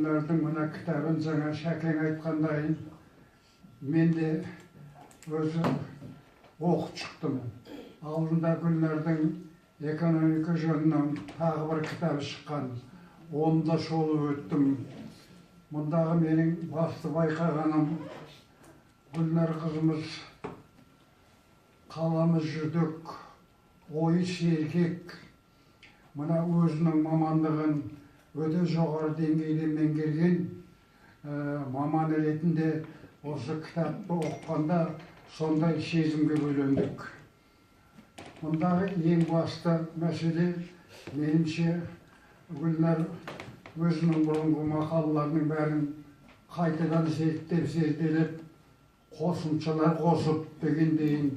Мына кітабын жаңа Шәкең айтқандай, мен де өзі оқып шықтым. Алдында Гүлнардың экономика жөнінен тағы бір кітабы шыққан. Оны да шолып өттім. Мұндағы менің басты байқағаным, Гүлнар қызымыз қаламы жүрдек, ойы сергек, мына өзінің мамандығын өте жоғары деңгейде меңгерген маман ретінде осы кітапты оқығанда сондай сезімге бөлендік. Мұндағы ең басты мәселе, меніңше, Гүлнар өзінің бұрынғы мақалаларының бәрін қайтадан зерделеп, қосымшалар қосып дегендейін.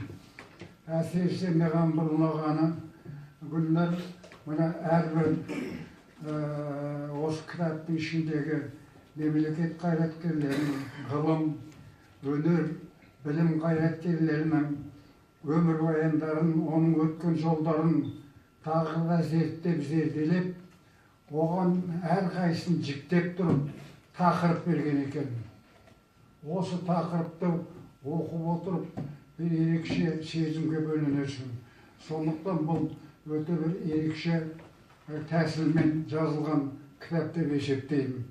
Әсіресе маған бір ұнағаны, Гүлнар мына әрбір осы кітаптың ішіндегі мемлекет қайраткерлерінің, ғылым, өнер, білім қайраткерлерінің өмірбаяндарын, оның өткен жолдарын тағы да зерделеп, оған әрқайсысын жіктеп тұрып тақырып берген екен. Осы тақырыпты оқып отырып, бір ерекше сезімге бөленесің. Сондықтан бұл өте бір ерекше тәсілмен жазылған кітап деп есептеймін.